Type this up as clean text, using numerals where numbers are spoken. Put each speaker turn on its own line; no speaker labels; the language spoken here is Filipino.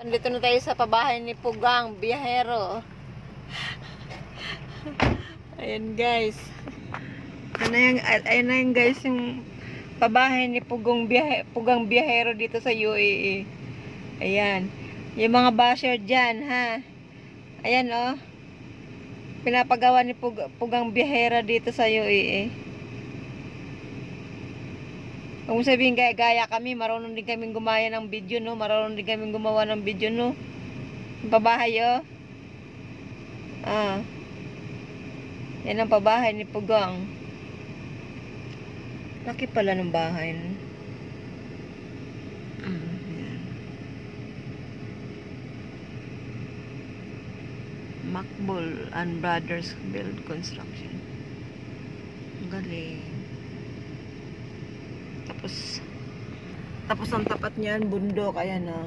Nandito na tayo sa pabahay ni Pugang Biyahero. Ayan guys. Ayan na yung guys yung pabahay ni Pugang Biyahero dito sa UAE. Ayan. Yung mga basher dyan ha. Ayan oh. Pinapagawa ni Pugang Biyahero dito sa UAE. Kung sabihin gaya kami, marunong din kaming gumaya ng video, no? Marunong din kaming gumawa ng video, no? Yung pabahay, oh. Ah. Yan ang pabahay ni Pugang. Laki pala ng bahay, no? Yan. Makbul and Brothers Build Construction. Ang galing. Tapos ang tapat niyan, bundok, ayan na.